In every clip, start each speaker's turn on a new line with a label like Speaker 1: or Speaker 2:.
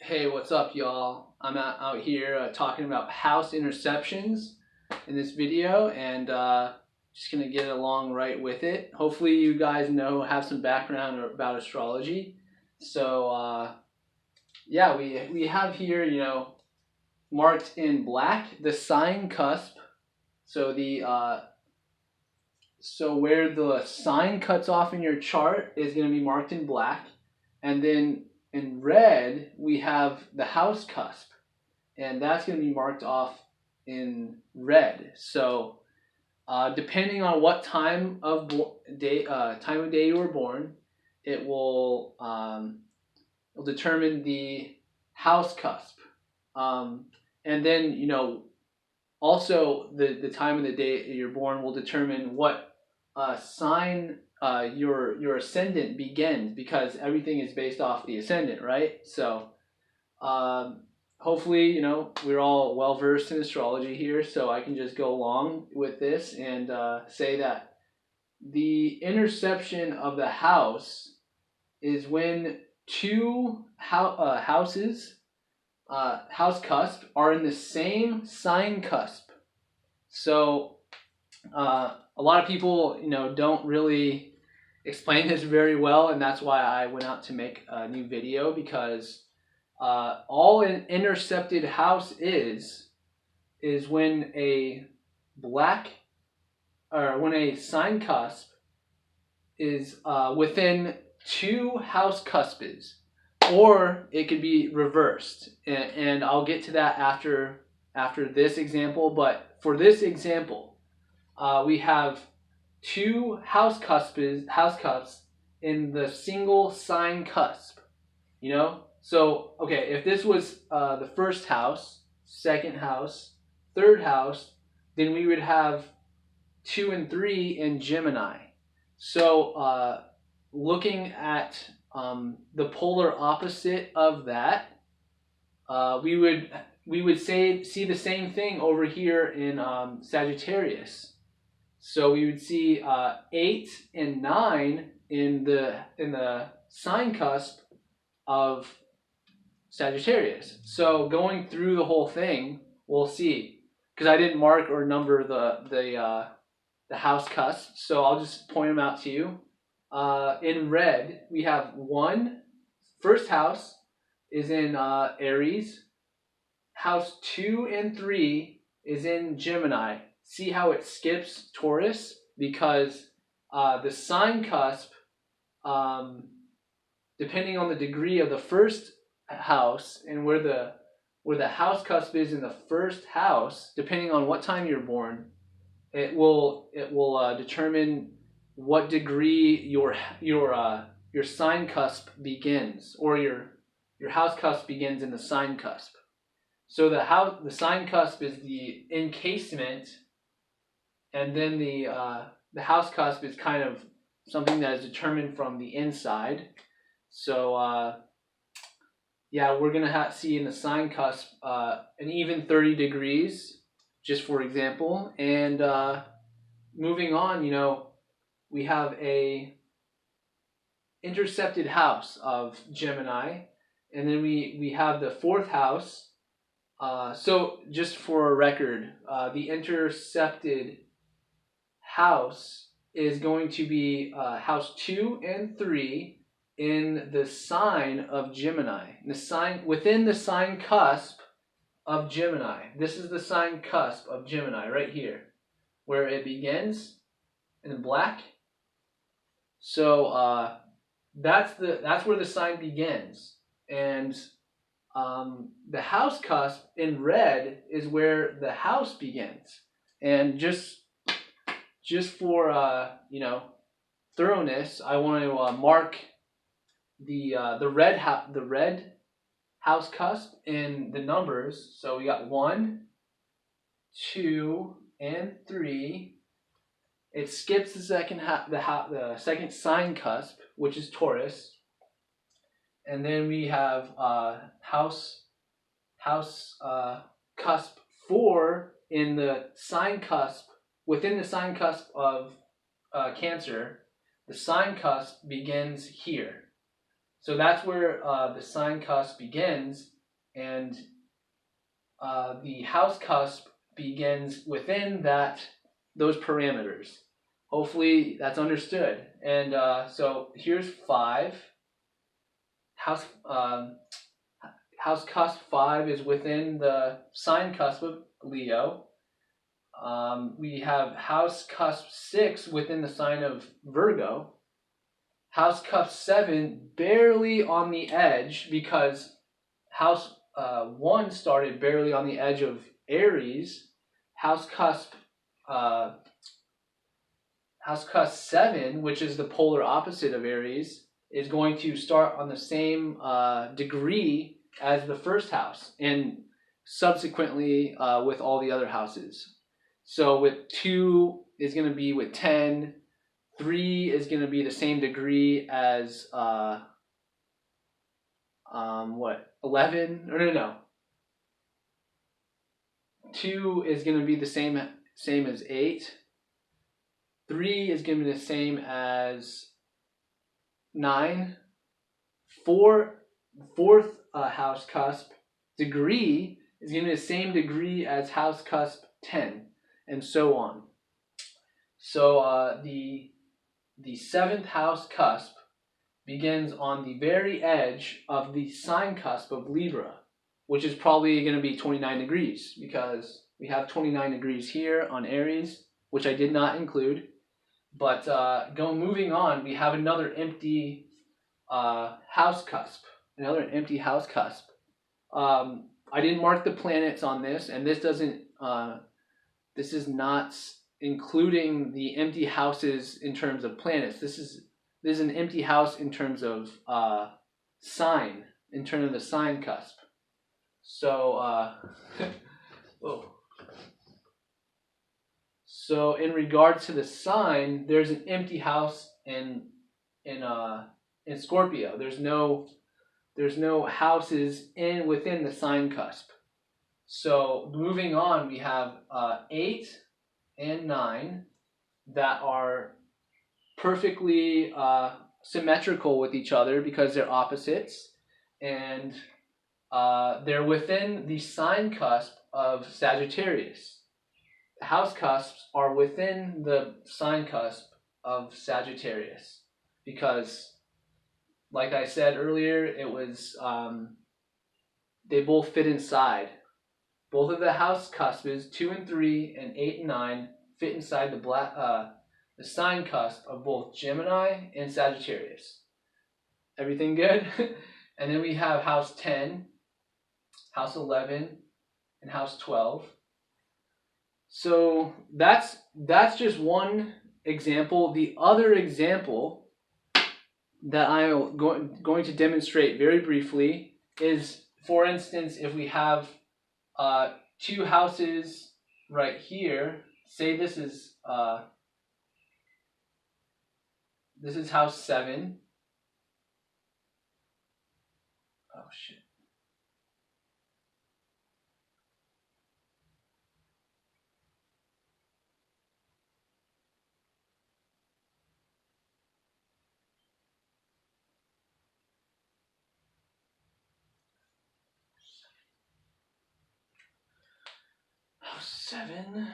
Speaker 1: Hey, what's up, y'all? I'm out here talking about house interceptions in this video, and just gonna get along right with it. Hopefully, you guys have some background about astrology. So, yeah, we have here, marked in black the sign cusp. So so where the sign cuts off in your chart is going to be marked in black, and then in red we have the house cusp, and that's going to be marked off in red. So depending on what time of day you were born, it will determine the house cusp, and then also the time of the day you're born will determine what sign your ascendant begins, because everything is based off the ascendant, right? So hopefully, we're all well versed in astrology here, so I can just go along with this and say that the interception of the house is when two houses, house cusp, are in the same sign cusp. So a lot of people, don't really explain this very well, and that's why I went out to make a new video, because all an intercepted house is when a when a sign cusp is within two house cuspes, or it could be reversed, and I'll get to that after this example. But for this example, we have two house cusps in the single sign cusp. So okay, if this was the first house, second house, third house, then we would have 2 and 3 in Gemini. So looking at the polar opposite of that, we would see the same thing over here in Sagittarius. So we would see 8 and 9 in the sign cusp of Sagittarius. So going through the whole thing, we'll see, because I didn't mark or number the house cusp, so I'll just point them out to you. In red, we have first house is in Aries. House 2 and 3 is in Gemini. See how it skips Taurus? Because the sign cusp, depending on the degree of the first house and where the house cusp is in the first house, depending on what time you're born, it will determine what degree your sign cusp begins, or your house cusp begins in the sign cusp. So the sign cusp is the encasement, and then the house cusp is kind of something that is determined from the inside. So yeah, we're gonna see in the sign cusp an even 30 degrees, just for example. And moving on, we have a intercepted house of Gemini, and then we have the fourth house. So just for a record, the intercepted house is going to be house 2 and 3 in the sign of Gemini. Within the sign cusp of Gemini. This is the sign cusp of Gemini right here, where it begins in black. So that's where the sign begins, and the house cusp in red is where the house begins. And just for thoroughness, I want to mark the red house cusp in the numbers. So we got 1, 2, and 3. It skips the second sign cusp, which is Taurus, and then we have house cusp 4 in the sign cusp, within the sign cusp of Cancer. The sign cusp begins here. So that's where the sign cusp begins, and the house cusp begins within those parameters. Hopefully that's understood. And so here's 5. House house cusp 5 is within the sign cusp of Leo. We have house cusp 6 within the sign of Virgo. House cusp 7 barely on the edge, because house 1 started barely on the edge of Aries. House cusp 7, which is the polar opposite of Aries, is going to start on the same degree as the first house, and subsequently with all the other houses. So with 2 is going to be with 10. 3 is going to be the same degree as 11? No. 2 is going to be the same as 8. 3 is going to be the same as 9. Fourth house cusp degree is going to be the same degree as house cusp 10, and so on. So the 7th house cusp begins on the very edge of the sign cusp of Libra, which is probably going to be 29 degrees, because we have 29 degrees here on Aries, which I did not include. But moving on, we have another empty house cusp. Another empty house cusp. I didn't mark the planets on this, and this doesn't. This is not including the empty houses in terms of planets. This is an empty house in terms of sign, in terms of the sign cusp. So, So in regards to the sign, there's an empty house in Scorpio. There's no houses within the sign cusp. So moving on, we have 8 and 9 that are perfectly symmetrical with each other because they're opposites, and they're within the sign cusp of Sagittarius. House cusps are within the sign cusp of Sagittarius because, like I said earlier, it was they both fit inside. Both of the house cuspes, 2 and 3 and 8 and 9, fit inside the sign cusp of both Gemini and Sagittarius. Everything good? And then we have house 10, house 11, and house 12. So that's just one example. The other example that I'm going to demonstrate very briefly is, for instance, if we have 2 houses right here. Say this is house 7. Oh shit. House 7.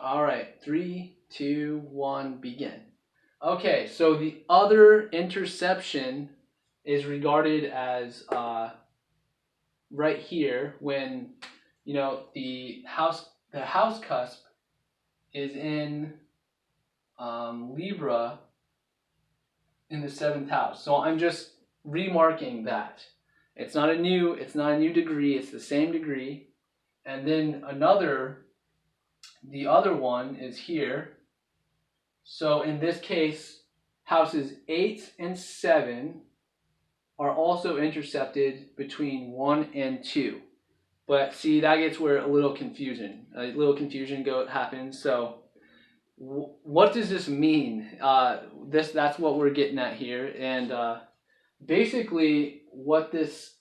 Speaker 1: All right, 3, 2, 1, begin. Okay, so the other interception is regarded as right here when the house cusp is in Libra, in the 7th house. So I'm just remarking that. It's not a new degree, it's the same degree. And then the other one is here. So in this case, houses 8 and 7 are also intercepted between 1 and 2. But see, that gets where a little confusion happens. So what does this mean? That's what we're getting at here. And basically what this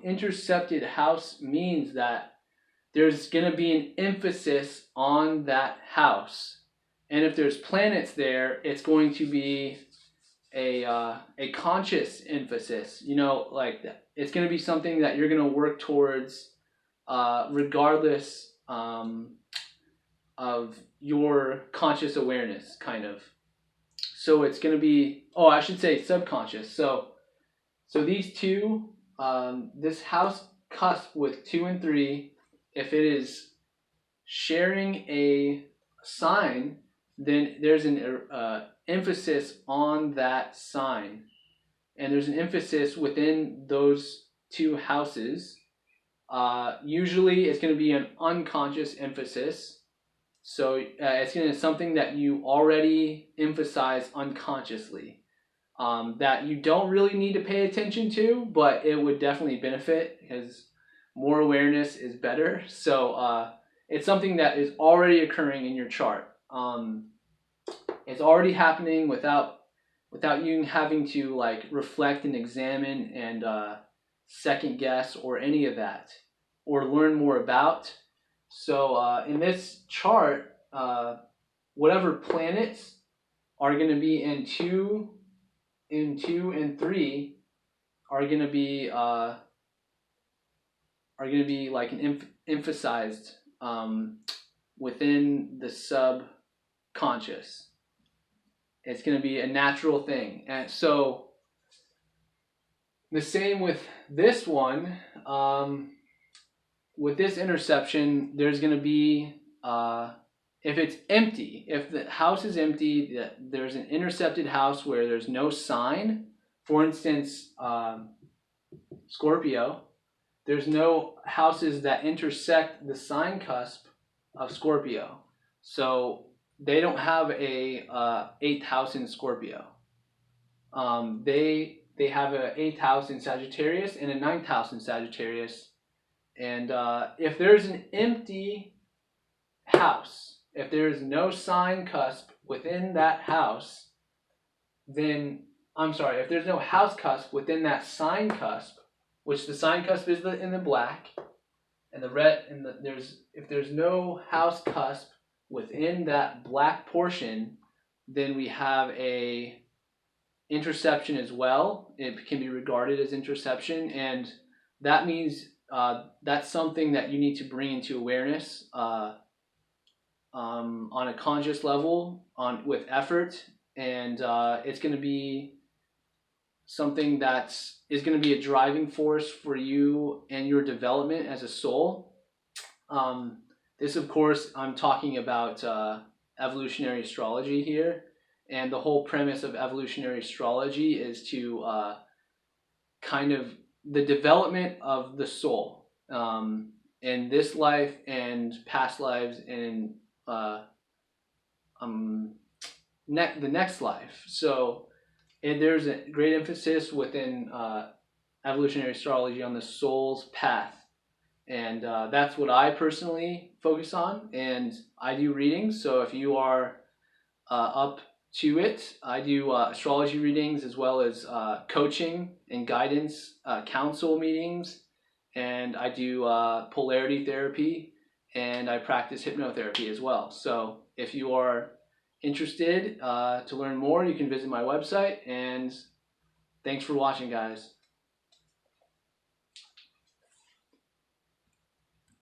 Speaker 1: intercepted house means that there's going to be an emphasis on that house. And if there's planets there, it's going to be a conscious emphasis. Like it's going to be something that you're going to work towards regardless of your conscious awareness, kind of. So it's going to be, I should say subconscious. So these two, this house cusp with 2 and 3, if it is sharing a sign, then there's an emphasis on that sign. And there's an emphasis within those 2 houses. Usually it's going to be an unconscious emphasis. So it's going to be something that you already emphasize unconsciously. That you don't really need to pay attention to, but it would definitely benefit because more awareness is better. So it's something that is already occurring in your chart. It's already happening without you having to like reflect and examine and second guess or any of that, or learn more about. So in this chart, whatever planets are going to be in 2 and 3 are going to be like an emphasized within the subconscious. It's going to be a natural thing. And so the same with this one. With this interception, there's going to be, if it's empty, if the house is empty, there's an intercepted house where there's no sign. For instance, Scorpio, there's no houses that intersect the sign cusp of Scorpio. So they don't have a 8th house in Scorpio. They have a 8th house in Sagittarius and a 9th house in Sagittarius. And if there's an empty house, if there's no sign cusp within that house, then, if there's no house cusp within that sign cusp, which the sign cusp is in the black, and the red, and if there's no house cusp within that black portion, then we have a interception as well. It can be regarded as interception, and that means that's something that you need to bring into awareness on a conscious level, with effort, and it's going to be something that is going to be a driving force for you and your development as a soul. This, of course, I'm talking about evolutionary astrology here, and the whole premise of evolutionary astrology is to kind of the development of the soul in this life and past lives and the next life. So there's a great emphasis within evolutionary astrology on the soul's path. And that's what I personally focus on. And I do readings. So if you are up to it, I do astrology readings as well as coaching and guidance, counsel meetings. And I do Polarity Therapy. And I practice Hypnotherapy as well. So if you are interested to learn more, you can visit my website. And thanks for watching, guys.